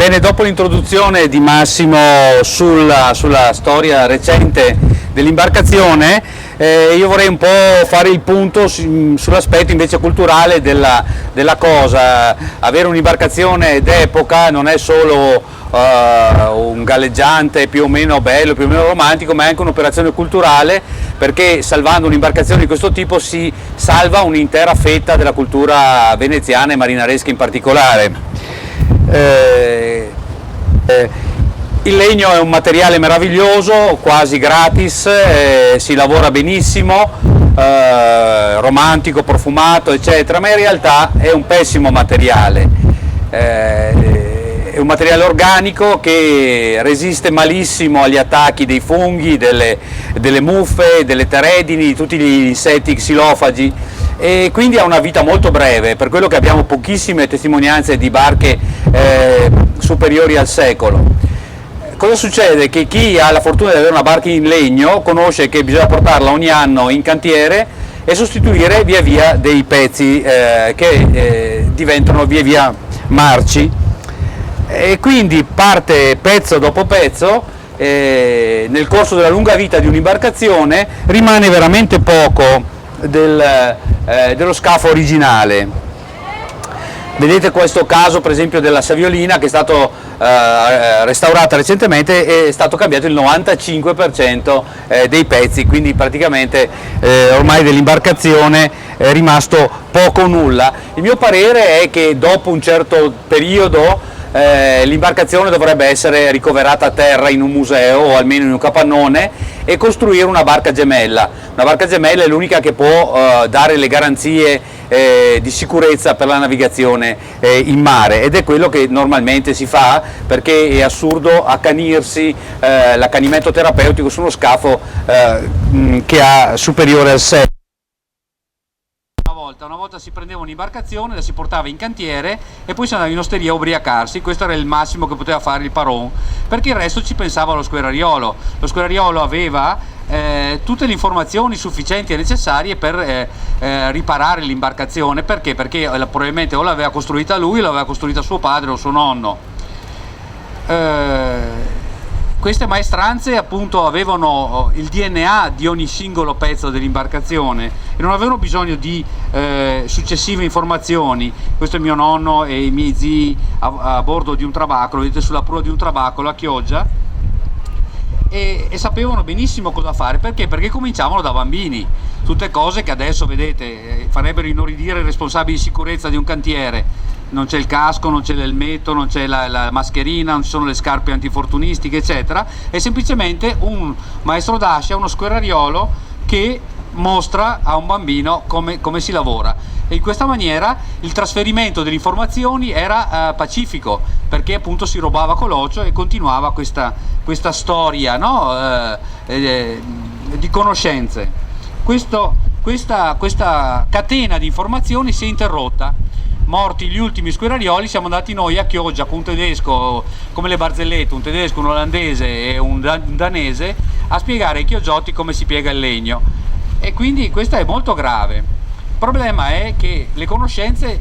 Bene, dopo l'introduzione di Massimo sulla storia recente dell'imbarcazione, io vorrei un po' fare il punto sull'aspetto invece culturale della cosa. Avere un'imbarcazione d'epoca non è solo un galleggiante più o meno bello, più o meno romantico, ma è anche un'operazione culturale, perché salvando un'imbarcazione di questo tipo si salva un'intera fetta della cultura veneziana e marinaresca in particolare. Il legno è un materiale meraviglioso, quasi gratis, si lavora benissimo, romantico, profumato, eccetera, ma in realtà è un pessimo materiale. È un materiale organico che resiste malissimo agli attacchi dei funghi, delle muffe, delle teredini, di tutti gli insetti xilofagi, e quindi ha una vita molto breve, per quello che abbiamo pochissime testimonianze di barche superiori al secolo. Cosa succede? Che chi ha la fortuna di avere una barca in legno conosce che bisogna portarla ogni anno in cantiere e sostituire via via dei pezzi che diventano via via marci, e quindi parte pezzo dopo pezzo. Nel corso della lunga vita di un'imbarcazione rimane veramente poco dello scafo originale. Vedete questo caso per esempio della Saviolina, che è stato restaurata recentemente e è stato cambiato il 95% dei pezzi, quindi praticamente ormai dell'imbarcazione è rimasto poco o nulla. Il mio parere è che dopo un certo periodo l'imbarcazione dovrebbe essere ricoverata a terra in un museo o almeno in un capannone e costruire una barca gemella. Una barca gemella è l'unica che può dare le garanzie di sicurezza per la navigazione in mare, ed è quello che normalmente si fa, perché è assurdo accanirsi l'accanimento terapeutico su uno scafo che ha superiore al 6. Una volta si prendeva un'imbarcazione, la si portava in cantiere e poi si andava in osteria a ubriacarsi. Questo era il massimo che poteva fare il Paron, perché il resto ci pensava lo squerariolo. Lo squerariolo aveva tutte le informazioni sufficienti e necessarie per riparare l'imbarcazione. Perché? Perché probabilmente o l'aveva costruita lui o l'aveva costruita suo padre o suo nonno. Queste maestranze appunto avevano il DNA di ogni singolo pezzo dell'imbarcazione e non avevano bisogno di successive informazioni. Questo è mio nonno e i miei zii a bordo di un trabacolo, vedete, sulla prua di un trabacolo a Chioggia, e sapevano benissimo cosa fare. Perché? Perché cominciavano da bambini, tutte cose che adesso vedete farebbero inorridire i responsabili di sicurezza di un cantiere. Non c'è il casco, non c'è l'elmetto, non c'è la mascherina, non ci sono le scarpe antifortunistiche, eccetera. È semplicemente un maestro d'ascia, uno squerariolo che mostra a un bambino come si lavora, e in questa maniera il trasferimento delle informazioni era pacifico, perché appunto si rubava coloccio e continuava questa storia, no? Di conoscenze. Questa catena di informazioni si è interrotta. Morti gli ultimi squerarioli, siamo andati noi a Chioggia con un tedesco, come le barzellette, un tedesco, un olandese e un danese, a spiegare ai chioggiotti come si piega il legno, e quindi questo è molto grave. Il problema è che le conoscenze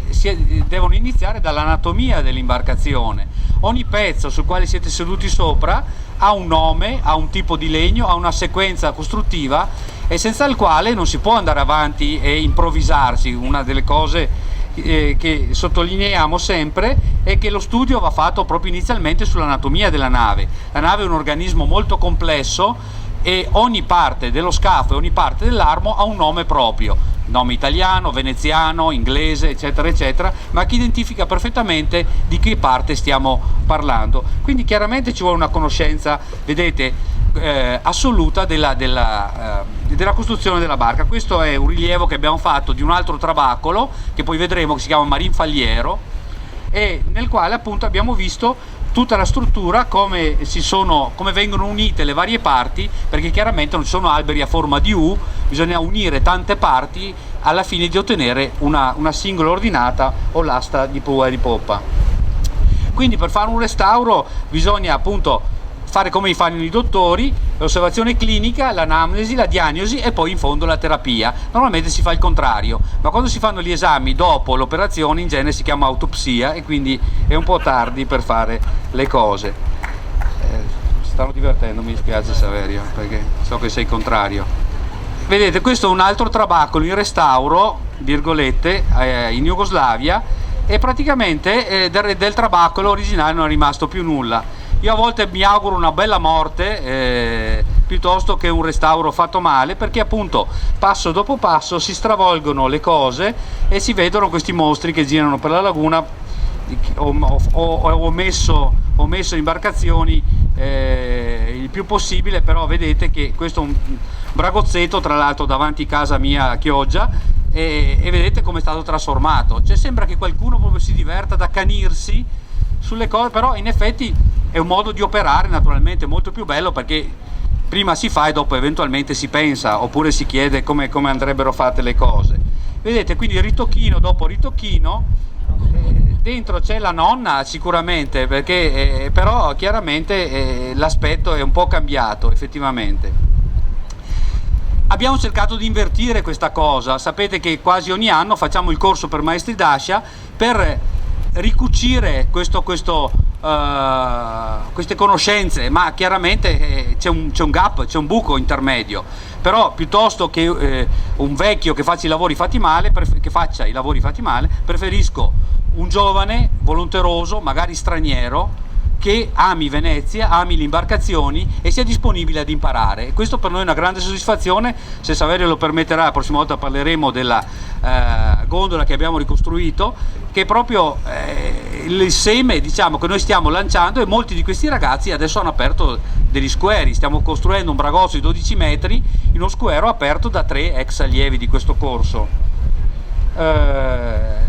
devono iniziare dall'anatomia dell'imbarcazione. Ogni pezzo sul quale siete seduti sopra ha un nome, ha un tipo di legno, ha una sequenza costruttiva, e senza il quale non si può andare avanti e improvvisarsi. Una delle cose che sottolineiamo sempre è che lo studio va fatto proprio inizialmente sull'anatomia della nave. La nave è un organismo molto complesso e ogni parte dello scafo e ogni parte dell'armo ha un nome proprio, nome italiano, veneziano, inglese, eccetera eccetera, ma che identifica perfettamente di che parte stiamo parlando. Quindi chiaramente ci vuole una conoscenza, vedete, assoluta della costruzione della barca. Questo è un rilievo che abbiamo fatto di un altro trabacolo che poi vedremo, che si chiama Marinfaliero, e nel quale appunto abbiamo visto tutta la struttura, come vengono unite le varie parti, perché chiaramente non ci sono alberi a forma di U, bisogna unire tante parti alla fine di ottenere una singola ordinata o l'asta di prua e di poppa. Quindi per fare un restauro bisogna appunto fare come fanno i dottori, l'osservazione clinica, l'anamnesi, la diagnosi e poi in fondo la terapia. Normalmente si fa il contrario, ma quando si fanno gli esami dopo l'operazione in genere si chiama autopsia e quindi è un po' tardi per fare le cose. Stanno divertendo, mi dispiace Saverio, perché so che sei contrario. Vedete, questo è un altro trabacolo in restauro, virgolette, in Jugoslavia, e praticamente del trabacolo originale non è rimasto più nulla. Io a volte mi auguro una bella morte piuttosto che un restauro fatto male, perché appunto passo dopo passo si stravolgono le cose e si vedono questi mostri che girano per la laguna. Ho messo imbarcazioni il più possibile, però vedete che questo è un bragozzetto, tra l'altro davanti a casa mia a Chioggia, e vedete come è stato trasformato. Cioè sembra che qualcuno proprio si diverta ad accanirsi sulle cose, però in effetti è un modo di operare naturalmente molto più bello, perché prima si fa e dopo eventualmente si pensa, oppure si chiede come andrebbero fatte le cose. Vedete, quindi ritocchino dopo ritocchino, dentro c'è la nonna sicuramente, perché però chiaramente l'aspetto è un po' cambiato effettivamente. Abbiamo cercato di invertire questa cosa. Sapete che quasi ogni anno facciamo il corso per maestri d'ascia per ricucire queste conoscenze, ma chiaramente c'è un gap, c'è un buco intermedio. Però piuttosto che un vecchio che faccia i lavori fatti male, preferisco un giovane volonteroso, magari straniero, che ami Venezia, ami le imbarcazioni e sia disponibile ad imparare. E questo per noi è una grande soddisfazione. Se Saverio lo permetterà, la prossima volta parleremo della gondola che abbiamo ricostruito, che è proprio il seme, diciamo, che noi stiamo lanciando, e molti di questi ragazzi adesso hanno aperto degli squeri. Stiamo costruendo un bragozzo di 12 metri in uno squero aperto da 3 ex allievi di questo corso.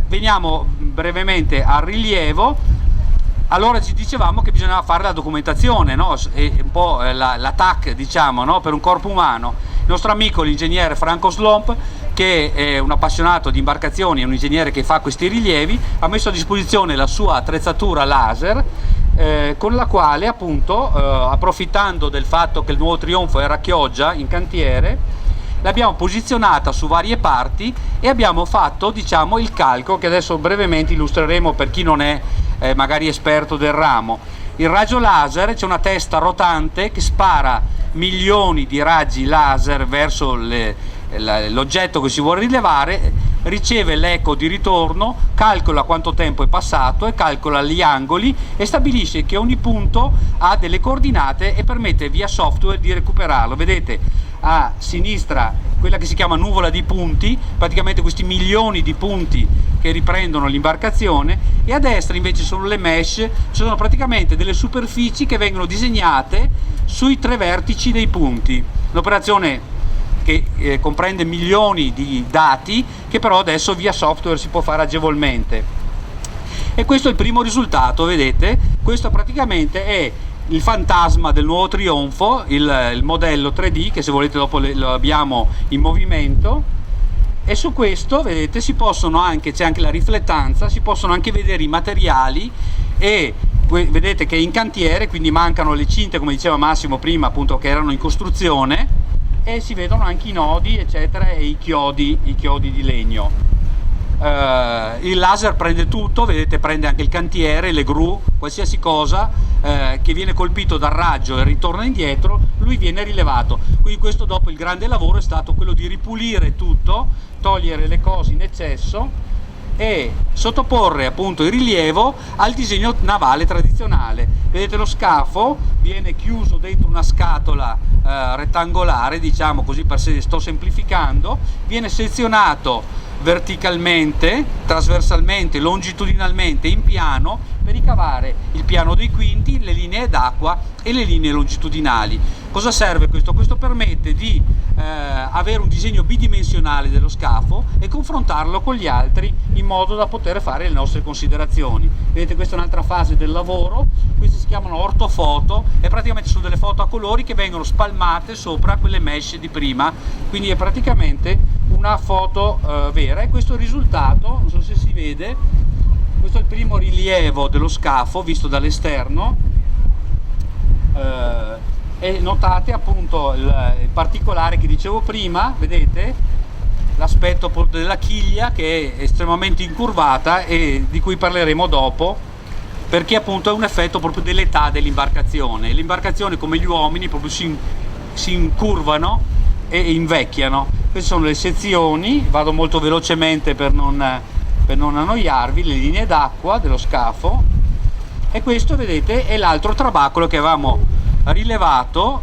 Veniamo brevemente al rilievo. Allora ci dicevamo che bisognava fare la documentazione, no? E un po' la TAC, diciamo, no? Per un corpo umano. Il nostro amico, l'ingegnere Franco Slomp, che è un appassionato di imbarcazioni, è un ingegnere che fa questi rilievi, ha messo a disposizione la sua attrezzatura laser, con la quale appunto, approfittando del fatto che il nuovo Trionfo era a Chioggia in cantiere, l'abbiamo posizionata su varie parti e abbiamo fatto, diciamo, il calcolo che adesso brevemente illustreremo per chi non è magari esperto del ramo. Il raggio laser, c'è una testa rotante che spara milioni di raggi laser verso l'oggetto che si vuole rilevare, riceve l'eco di ritorno, calcola quanto tempo è passato e calcola gli angoli e stabilisce che ogni punto ha delle coordinate e permette via software di recuperarlo. Vedete a sinistra quella che si chiama nuvola di punti, praticamente questi milioni di punti che riprendono l'imbarcazione, e a destra invece sono le mesh, sono praticamente delle superfici che vengono disegnate sui 3 vertici dei punti. L'operazione che comprende milioni di dati che però adesso via software si può fare agevolmente. E questo è il primo risultato, vedete? Questo praticamente è il fantasma del nuovo Trionfo, il modello 3D, che se volete dopo lo abbiamo in movimento. E su questo, vedete, si possono anche, c'è anche la riflettanza, si possono anche vedere i materiali, e vedete che è in cantiere, quindi mancano le cinte, come diceva Massimo prima, appunto, che erano in costruzione, e si vedono anche i nodi eccetera e i chiodi di legno. Il laser prende tutto, vedete, prende anche il cantiere, le gru, qualsiasi cosa che viene colpito dal raggio e ritorna indietro, lui viene rilevato. Quindi questo, dopo, il grande lavoro è stato quello di ripulire tutto, togliere le cose in eccesso e sottoporre appunto il rilievo al disegno navale tradizionale. Vedete, lo scafo viene chiuso dentro una scatola rettangolare, diciamo così, sto semplificando, viene sezionato verticalmente, trasversalmente, longitudinalmente in piano per ricavare il piano dei quinti, le linee d'acqua e le linee longitudinali. Cosa serve questo? Questo permette di avere un disegno bidimensionale dello scafo e confrontarlo con gli altri in modo da poter fare le nostre considerazioni. Vedete, questa è un'altra fase del lavoro, queste si chiamano ortofoto e praticamente sono delle foto a colori che vengono spalmate sopra quelle mesh di prima, quindi è praticamente una foto vera. E questo è il risultato, non so se si vede, questo è il primo rilievo dello scafo visto dall'esterno. e notate appunto il particolare che dicevo prima, vedete l'aspetto della chiglia che è estremamente incurvata e di cui parleremo dopo, perché appunto è un effetto proprio dell'età dell'imbarcazione. Le imbarcazioni, come gli uomini, proprio si incurvano e invecchiano. Queste sono le sezioni, vado molto velocemente per non annoiarvi, le linee d'acqua dello scafo, e questo vedete è l'altro trabacolo che avevamo rilevato,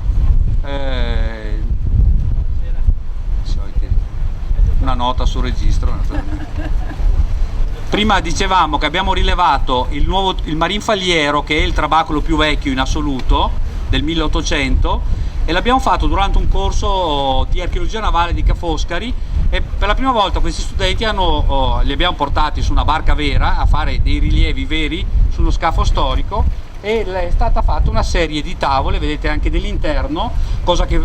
una nota sul registro. Prima dicevamo che abbiamo rilevato il marinfaliero, che è il trabacolo più vecchio in assoluto, del 1800, e l'abbiamo fatto durante un corso di archeologia navale di Ca' Foscari, e per la prima volta questi studenti li abbiamo portati su una barca vera a fare dei rilievi veri su uno scafo storico, e è stata fatta una serie di tavole, vedete anche dell'interno, cosa che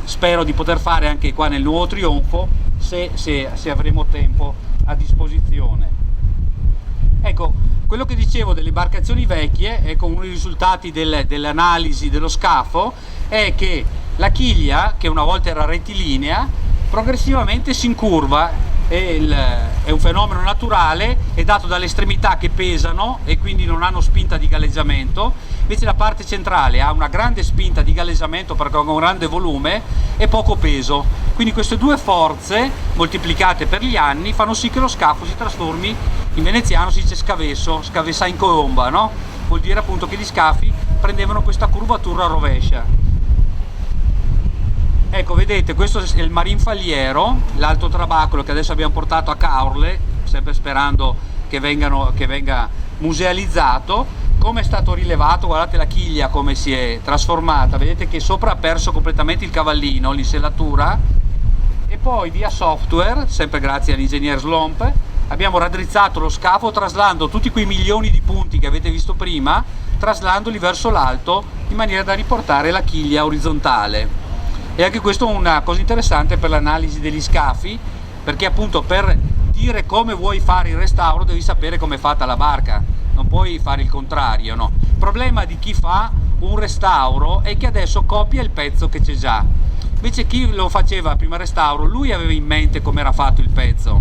spero di poter fare anche qua nel nuovo Trionfo se avremo tempo a disposizione. Ecco, quello che dicevo delle imbarcazioni vecchie, ecco, uno dei risultati dell'analisi dello scafo è che la chiglia, che una volta era rettilinea, progressivamente si incurva. È un fenomeno naturale, è dato dalle estremità che pesano e quindi non hanno spinta di galleggiamento, invece la parte centrale ha una grande spinta di galleggiamento perché ha un grande volume e poco peso. Quindi queste due forze moltiplicate per gli anni fanno sì che lo scafo si trasformi, in veneziano si dice scavesso, scavessa in colomba, no? Vuol dire appunto che gli scafi prendevano questa curvatura a rovescia. Ecco, vedete, questo è il marinfaliero, l'altro trabacolo che adesso abbiamo portato a Caorle, sempre sperando che venga musealizzato. Come è stato rilevato, guardate la chiglia come si è trasformata, vedete che sopra ha perso completamente il cavallino, l'insellatura, e poi via software, sempre grazie all'ingegner Slomp, abbiamo raddrizzato lo scafo traslando tutti quei milioni di punti che avete visto prima, traslandoli verso l'alto in maniera da riportare la chiglia orizzontale. E anche questo è una cosa interessante per l'analisi degli scafi, perché appunto per dire come vuoi fare il restauro devi sapere come è fatta la barca, non puoi fare il contrario, no? Il problema di chi fa un restauro è che adesso copia il pezzo che c'è già, invece chi lo faceva prima restauro, lui aveva in mente come era fatto il pezzo.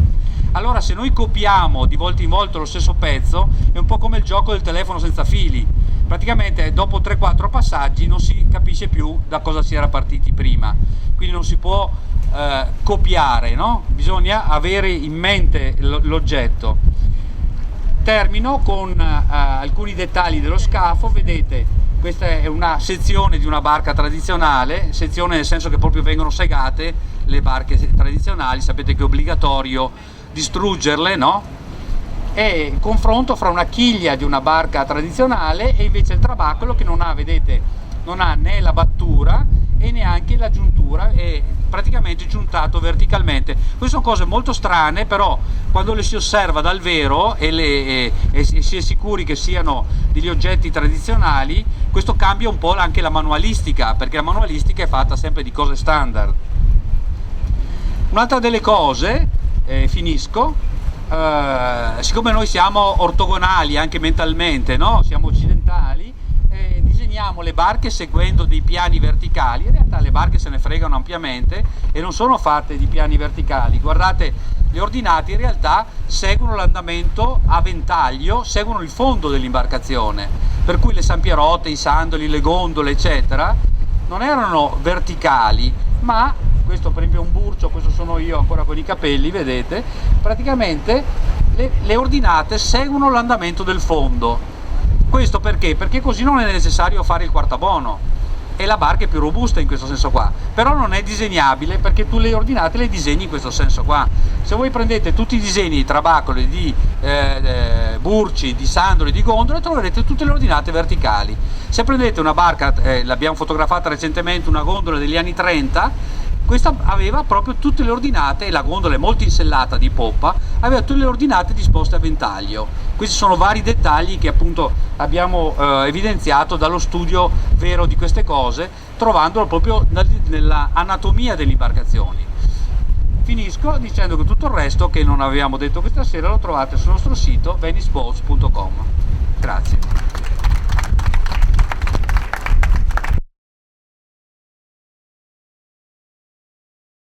Allora se noi copiamo di volta in volta lo stesso pezzo è un po' come il gioco del telefono senza fili, praticamente dopo 3-4 passaggi non si capisce più da cosa si era partiti prima, quindi non si può copiare, no? Bisogna avere in mente l'oggetto. Termino con alcuni dettagli dello scafo. Vedete, questa è una sezione di una barca tradizionale, sezione nel senso che proprio vengono segate le barche tradizionali, sapete che è obbligatorio distruggerle, no? E il confronto fra una chiglia di una barca tradizionale e invece il trabacolo che non ha, vedete, non ha né la battura e neanche la giuntura, è praticamente giuntato verticalmente. Queste sono cose molto strane, però quando le si osserva dal vero e si è sicuri che siano degli oggetti tradizionali, questo cambia un po' anche la manualistica, perché la manualistica è fatta sempre di cose standard. Un'altra delle cose, finisco, siccome noi siamo ortogonali anche mentalmente, no? Siamo occidentali, disegniamo le barche seguendo dei piani verticali. In realtà le barche se ne fregano ampiamente e non sono fatte di piani verticali. Guardate, le ordinate in realtà seguono l'andamento a ventaglio, seguono il fondo dell'imbarcazione, per cui le sampierotte, i sandoli, le gondole eccetera non erano verticali, ma questo per esempio è un burcio, questo sono io ancora con i capelli, vedete, praticamente le ordinate seguono l'andamento del fondo. Questo perché? Perché così non è necessario fare il quartabono e la barca è più robusta in questo senso qua, però non è disegnabile perché tu le ordinate le disegni in questo senso qua. Se voi prendete tutti i disegni di trabacoli, di burci, di sandoli, di gondole, troverete tutte le ordinate verticali. Se prendete una barca, l'abbiamo fotografata recentemente, una gondola degli anni 30, questa aveva proprio tutte le ordinate, e la gondola è molto insellata di poppa, aveva tutte le ordinate disposte a ventaglio. Questi sono vari dettagli che appunto abbiamo evidenziato dallo studio vero di queste cose, trovandolo proprio nella anatomia delle imbarcazioni. Finisco dicendo che tutto il resto che non avevamo detto questa sera lo trovate sul nostro sito venicesports.com.